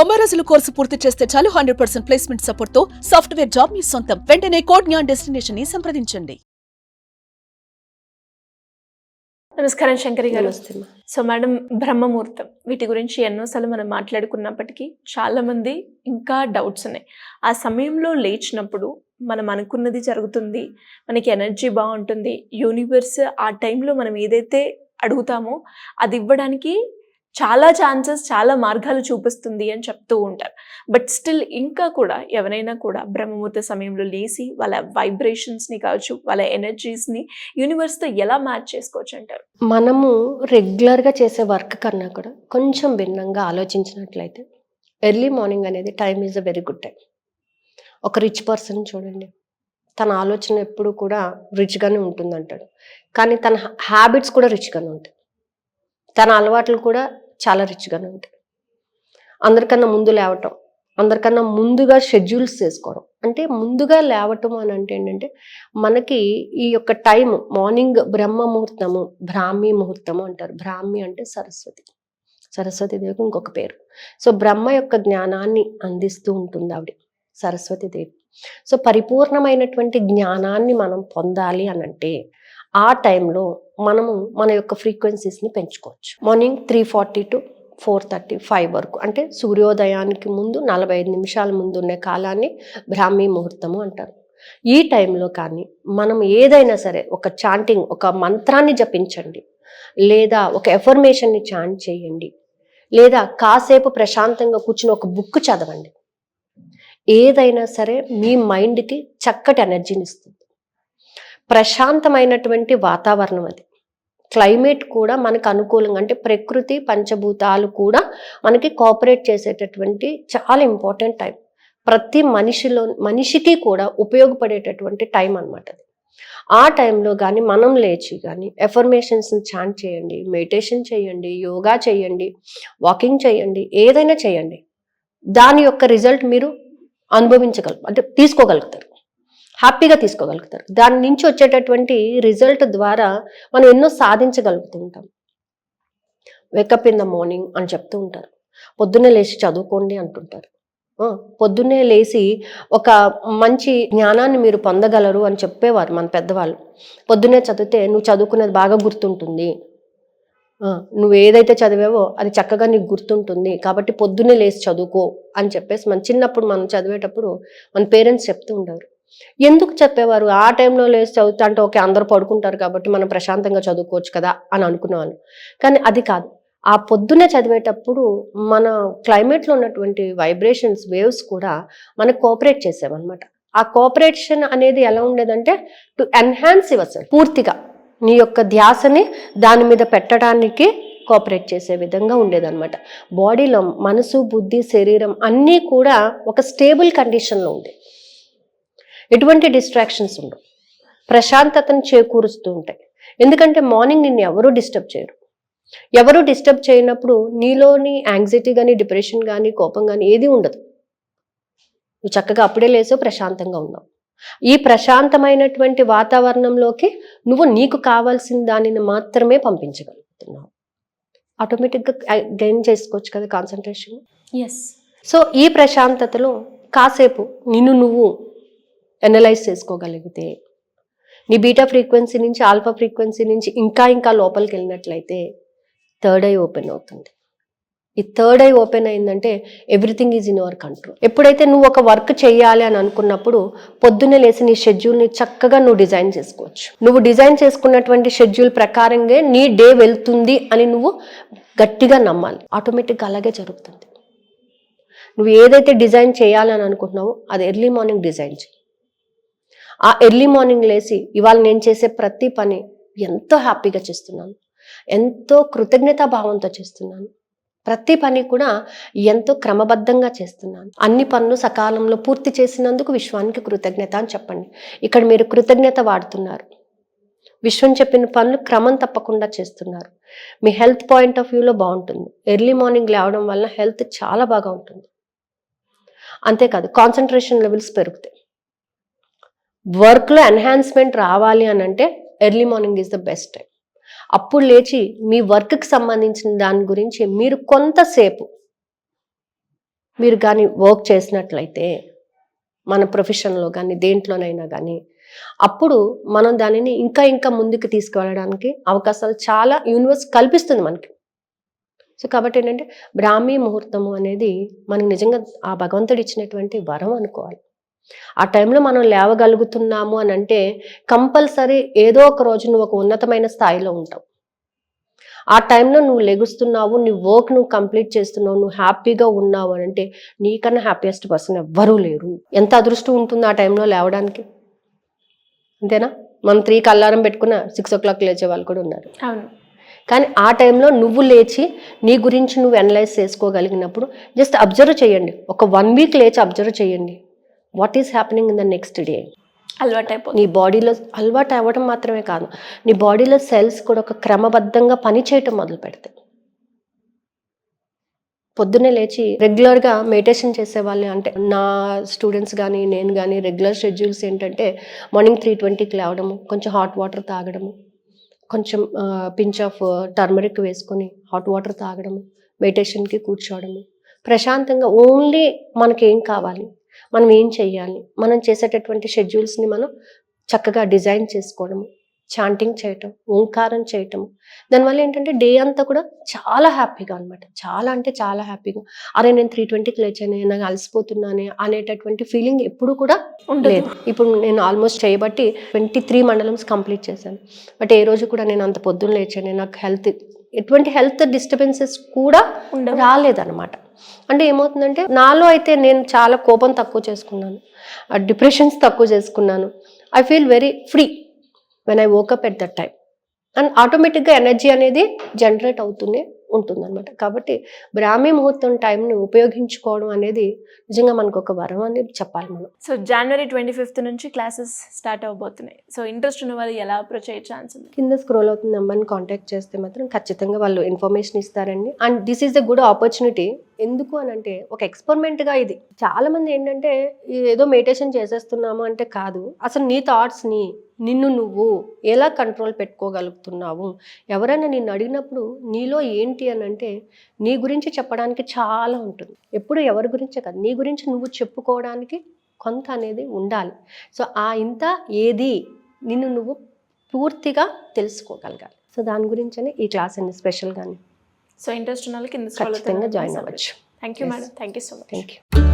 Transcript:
90 రోజుల కోర్సు పూర్తి చేస్తే చాలు 100% ప్లేస్మెంట్ సపోర్ట్ తో సాఫ్ట్వేర్ జాబ్ మీ సొంతం. వెంటనే కోడ్ జ్ఞాన్ డెస్టినేషన్ ని సంప్రదించండి. నమస్కారం శంకరి గారు. సో మేడం, బ్రహ్మముహూర్తం వీటి గురించి ఎన్నోసార్లు మనం మాట్లాడుకున్నప్పటికీ చాలా మంది ఇంకా డౌట్స్ ఉన్నాయి. ఆ సమయంలో లేచినప్పుడు మనం అనుకున్నది జరుగుతుంది, మనకి ఎనర్జీ బాగుంటుంది, యూనివర్స్ ఆ టైంలో మనం ఏదైతే అడుగుతామో అది ఇవ్వడానికి చాలా ఛాన్సెస్, చాలా మార్గాలు చూపిస్తుంది అని చెప్తూ ఉంటారు. బట్ స్టిల్ ఇంకా కూడా ఎవరైనా కూడా బ్రహ్మముహూర్త సమయంలో లేచి వాళ్ళ వైబ్రేషన్స్ని కావచ్చు, వాళ్ళ ఎనర్జీస్ని యూనివర్స్తో ఎలా మ్యాచ్ చేసుకోవచ్చు అంటారు? మనము రెగ్యులర్గా చేసే వర్క్ కన్నా కూడా కొంచెం భిన్నంగా ఆలోచించినట్లయితే ఎర్లీ మార్నింగ్ అనేది time is a very good time. ఒక రిచ్ పర్సన్ చూడండి, తన ఆలోచన ఎప్పుడు కూడా రిచ్గానే ఉంటుంది అంటాడు, కానీ తన హ్యాబిట్స్ కూడా రిచ్గానే ఉంటాయి, తన అలవాట్లు కూడా చాలా రిచ్గానే ఉంటాయి. అందరికన్నా ముందు లేవటం, అందరికన్నా ముందుగా షెడ్యూల్స్ చేసుకోవడం, అంటే ముందుగా లేవటం అని అంటే ఏంటంటే మనకి ఈ యొక్క టైం మార్నింగ్ బ్రహ్మ ముహూర్తము, బ్రాహ్మీ ముహూర్తము అంటారు. బ్రాహ్మి అంటే సరస్వతీదేవికి ఇంకొక పేరు. సో బ్రహ్మ యొక్క జ్ఞానాన్ని అందిస్తూ ఉంటుంది ఆవిడ, సరస్వతీదేవి. సో పరిపూర్ణమైనటువంటి జ్ఞానాన్ని మనం పొందాలి అని అంటే ఆ టైంలో మనము మన యొక్క ఫ్రీక్వెన్సీస్ని పెంచుకోవచ్చు. మార్నింగ్ 3:40 to 4:30, 5 వరకు, అంటే సూర్యోదయానికి ముందు 45 నిమిషాల ముందు ఉండే కాలాన్ని బ్రాహ్మీ ముహూర్తము అంటారు. ఈ టైంలో కానీ మనం ఏదైనా సరే ఒక చాంటింగ్, ఒక మంత్రాన్ని జపించండి, లేదా ఒక ఎఫర్మేషన్ని చాంట్ చేయండి, లేదా కాసేపు ప్రశాంతంగా కూర్చుని ఒక బుక్ చదవండి. ఏదైనా సరే మీ మైండ్కి చక్కటి ఎనర్జీని ఇస్తుంది. ప్రశాంతమైనటువంటి వాతావరణం అది, క్లైమేట్ కూడా మనకు అనుకూలంగా, అంటే ప్రకృతి పంచభూతాలు కూడా మనకి కోఆపరేట్ చేసేటటువంటి చాలా ఇంపార్టెంట్ టైం. ప్రతి మనిషికి కూడా ఉపయోగపడేటటువంటి టైం అన్నమాట అది. ఆ టైంలో కానీ మనం లేచి కానీ ఎఫర్మేషన్స్ని చాంట్ చేయండి, మెడిటేషన్ చేయండి, యోగా చేయండి, వాకింగ్ చేయండి, ఏదైనా చేయండి, దాని యొక్క రిజల్ట్ మీరు అంటే తీసుకోగలుగుతారు, హ్యాపీగా తీసుకోగలుగుతారు. దాని నుంచి వచ్చేటటువంటి రిజల్ట్ ద్వారా మనం ఎన్నో సాధించగలుగుతూ ఉంటాం. వేకప్ ఇన్ ద మార్నింగ్ అని చెప్తూ ఉంటారు, పొద్దున్నే లేచి చదువుకోండి అంటుంటారు. పొద్దున్నే లేచి ఒక మంచి జ్ఞానాన్ని మీరు పొందగలరు అని చెప్పేవారు మన పెద్దవాళ్ళు. పొద్దున్నే చదివితే నువ్వు చదువుకునేది బాగా గుర్తుంటుంది, నువ్వు ఏదైతే చదివావో అది చక్కగా నీకు గుర్తుంటుంది, కాబట్టి పొద్దున్నే లేచి చదువుకో అని చెప్పేసి మన చిన్నప్పుడు మనం చదివేటప్పుడు మన పేరెంట్స్ చెప్తూ ఉండేవారు. ఎందుకు చెప్పేవారు? ఆ టైంలో లేచి చదువుతా అంటే ఓకే అందరూ పడుకుంటారు కాబట్టి మనం ప్రశాంతంగా చదువుకోవచ్చు కదా అని అనుకునేవాళ్ళు. కానీ అది కాదు, ఆ పొద్దున్నే చదివేటప్పుడు మన క్లైమేట్లో ఉన్నటువంటి వైబ్రేషన్స్, వేవ్స్ కూడా మనకు కోఆపరేట్ చేసేవన్నమాట. ఆ కోఆపరేషన్ అనేది ఎలా ఉండేదంటే టు ఎన్హాన్స్ యువర్ సెల్ఫ్, పూర్తిగా నీ యొక్క ధ్యాసని దాని మీద పెట్టడానికి కోఆపరేట్ చేసే విధంగా ఉండేదన్నమాట. బాడీలో మనసు, బుద్ధి, శరీరం అన్నీ కూడా ఒక స్టేబుల్ కండిషన్లో ఉండే, ఎటువంటి డిస్ట్రాక్షన్స్ ఉండవు, ప్రశాంతతను చేకూరుస్తూ ఉంటాయి. ఎందుకంటే మార్నింగ్ నిన్ను ఎవరూ డిస్టర్బ్ చేయరు. ఎవరు డిస్టర్బ్ చేయనప్పుడు నీలోని యాంగ్జైటీ కానీ, డిప్రెషన్ కానీ, కోపం కానీ ఏది ఉండదు. నువ్వు చక్కగా అప్పుడే లేసో ప్రశాంతంగా ఉన్నావు. ఈ ప్రశాంతమైనటువంటి వాతావరణంలోకి నువ్వు నీకు కావాల్సిన దానిని మాత్రమే పంపించగలుగుతున్నావు. ఆటోమేటిక్గా గెయిన్ చేసుకోవచ్చు కదా కాన్సన్ట్రేషన్. ఎస్. సో ఈ ప్రశాంతతలో కాసేపు నిన్ను నువ్వు ఎనలైజ్ చేసుకోగలిగితే, నీ బీటా ఫ్రీక్వెన్సీ నుంచి ఆల్ఫా ఫ్రీక్వెన్సీ నుంచి ఇంకా లోపలికి వెళ్ళినట్లయితే థర్డ్ ఐ ఓపెన్ అవుతుంది. ఈ థర్డ్ ఐ ఓపెన్ అయిందంటే everything is in your control. ఎప్పుడైతే నువ్వు ఒక వర్క్ చేయాలి అని అనుకున్నప్పుడు పొద్దున్నే లేసి నీ షెడ్యూల్ని చక్కగా నువ్వు డిజైన్ చేసుకోవచ్చు. నువ్వు డిజైన్ చేసుకున్నటువంటి షెడ్యూల్ ప్రకారంగా నీ డే వెళ్తుంది అని నువ్వు గట్టిగా నమ్మాలి. ఆటోమేటిక్గా అలాగే జరుగుతుంది. నువ్వు ఏదైతే డిజైన్ చేయాలని అనుకుంటున్నావో అది ఎర్లీ మార్నింగ్ డిజైన్ చేయి. ఆ ఎర్లీ మార్నింగ్ లేచి ఇవాళ నేను చేసే ప్రతి పని ఎంతో హ్యాపీగా చేస్తున్నాను, ఎంతో కృతజ్ఞతా భావంతో చేస్తున్నాను, ప్రతి పని కూడా ఎంతో క్రమబద్ధంగా చేస్తున్నాను, అన్ని పనులు సకాలంలో పూర్తి చేసినందుకు విశ్వానికి కృతజ్ఞత అని చెప్పండి. ఇక్కడ మీరు కృతజ్ఞత వాడుతున్నారు, విశ్వం చెప్పిన పనులు క్రమం తప్పకుండా చేస్తున్నారు. మీ హెల్త్ పాయింట్ ఆఫ్ వ్యూలో బాగుంటుంది. ఎర్లీ మార్నింగ్ లేవడం వల్ల హెల్త్ చాలా బాగా ఉంటుంది. అంతేకాదు కాన్సన్ట్రేషన్ లెవెల్స్ పెరుగుతాయి. వర్క్లో ఎన్హాన్స్మెంట్ రావాలి అని అంటే early morning is the best time. అప్పుడు లేచి మీ వర్క్కి సంబంధించిన దాని గురించి మీరు కొంతసేపు మీరు కానీ వర్క్ చేసినట్లయితే మన ప్రొఫెషన్లో కానీ దేంట్లోనైనా కానీ అప్పుడు మనం దానిని ఇంకా ఇంకా ముందుకు తీసుకువెళ్ళడానికి అవకాశాలు చాలా యూనివర్స్ కల్పిస్తుంది మనకి. సో కాబట్టి ఏంటంటే బ్రాహ్మీ ముహూర్తము అనేది మనకు నిజంగా ఆ భగవంతుడు ఇచ్చినటువంటి వరం అనుకోవాలి. ఆ టైంలో మనం లేవగలుగుతున్నాము అని అంటే కంపల్సరీ ఏదో ఒక రోజు నువ్వు ఒక ఉన్నతమైన స్థాయిలో ఉంటావు. ఆ టైంలో నువ్వు లెగుస్తున్నావు, నీ వర్క్ నువ్వు కంప్లీట్ చేస్తున్నావు, నువ్వు హ్యాపీగా ఉన్నావు అని అంటే నీకన్నా హ్యాపీయెస్ట్ పర్సన్ ఎవ్వరూ లేరు. ఎంత అదృష్టం ఉంటుంది ఆ టైంలో లేవడానికి, అంతేనా? మనం 3కి అలారం పెట్టుకున్న 6 o'clock లేచే వాళ్ళు కూడా ఉన్నారు. అవును. కానీ ఆ టైంలో నువ్వు లేచి నీ గురించి నువ్వు అనలైజ్ చేసుకోగలిగినప్పుడు జస్ట్ అబ్జర్వ్ చేయండి. ఒక 1 week లేచి అబ్జర్వ్ చేయండి what is happening in the next day. అలవాటు అయిపోతుంది. నీ బాడీలో అలవాటు అవ్వడం మాత్రమే కాదు, నీ బాడీలో సెల్స్ కూడా ఒక క్రమబద్ధంగా పనిచేయటం మొదలు పెడతాయి. పొద్దున్నే లేచి రెగ్యులర్గా మెడిటేషన్ చేసేవాళ్ళని, అంటే నా స్టూడెంట్స్ కానీ నేను కానీ రెగ్యులర్ షెడ్యూల్స్ ఏంటంటే మార్నింగ్ 3:20కి లేవడము, కొంచెం హాట్ వాటర్ తాగడము, కొంచెం పించ్ ఆఫ్ టర్మరిక్ వేసుకొని హాట్ వాటర్ తాగడము, మెడిటేషన్కి కూర్చోవడము, ప్రశాంతంగా ఓన్లీ మనకి ఏం కావాలి, మనం ఏం చెయ్యాలి, మనం చేసేటటువంటి షెడ్యూల్స్ని మనం చక్కగా డిజైన్ చేసుకోవడము, చాంటింగ్ చేయటం, ఓంకారం చేయటం. దానివల్ల ఏంటంటే డే అంతా కూడా చాలా హ్యాపీగా అనమాట. చాలా అంటే చాలా హ్యాపీగా, అరే నేను 3:20కి లేచానే, నాకు అలసిపోతున్నానే అనేటటువంటి ఫీలింగ్ ఎప్పుడు కూడా లేదు. ఇప్పుడు నేను ఆల్మోస్ట్ చేయబట్టి 23 మండలమ్స్ కంప్లీట్ చేశాను. బట్ ఏ రోజు కూడా నేను అంత పొద్దున్న లేచానే, నాకు ఎటువంటి హెల్త్ డిస్టర్బెన్సెస్ కూడా రాలేదన్నమాట. అంటే ఏమవుతుందంటే నాలో అయితే నేను చాలా కోపం తక్కువ చేసుకున్నాను, డిప్రెషన్స్ తక్కువ చేసుకున్నాను. I feel very free when I woke up at that time. And ఆటోమేటిక్గా ఎనర్జీ అనేది జనరేట్ అవుతూనే ఉంటుందన్నమాట. కాబట్టి బ్రాహ్మీ ముహూర్తం టైంని ఉపయోగించుకోవడం అనేది నిజంగా మనకు ఒక వరం అని చెప్పాలి మనం. సో January 25th నుంచి క్లాసెస్ స్టార్ట్ అవబోతున్నాయి. సో ఇంట్రెస్ట్ ఉన్న వాళ్ళు ఎలా అప్రోచ్ అయ్యే ఛాన్స్ ఉంది? కింద స్క్రోల్ అవుతున్న నెంబర్ని కాంటాక్ట్ చేస్తే మాత్రం ఖచ్చితంగా వాళ్ళు ఇన్ఫర్మేషన్ ఇస్తారండి. And this is the good opportunity. ఎందుకు అని అంటే ఒక ఎక్స్పెరిమెంట్గా ఇది. చాలా మంది ఏంటంటే ఏదో మెడిటేషన్ చేసేస్తున్నాము అంటే కాదు, అసలు నీ థాట్స్ని నిన్ను నువ్వు ఎలా కంట్రోల్ పెట్టుకోగలుగుతున్నావు. ఎవరైనా నిన్ను అడిగినప్పుడు నీలో ఏంటి అని అంటే నీ గురించి చెప్పడానికి చాలా ఉంటుంది. ఎప్పుడు ఎవరి గురించే కాదు, నీ గురించి నువ్వు చెప్పుకోవడానికి కొంత అనేది ఉండాలి. సో ఆ ఇంత ఏది నిన్ను నువ్వు పూర్తిగా తెలుసుకోగలగాలి. సో దాని గురించనే ఈ క్లాస్ అండి స్పెషల్గానే. సో ఇంట్రెస్ట్ ఉన్న వాళ్ళకి ఖచ్చితంగా జాయిన్ అవ్వచ్చు. Thank you madam. Thank you so much. Thank you.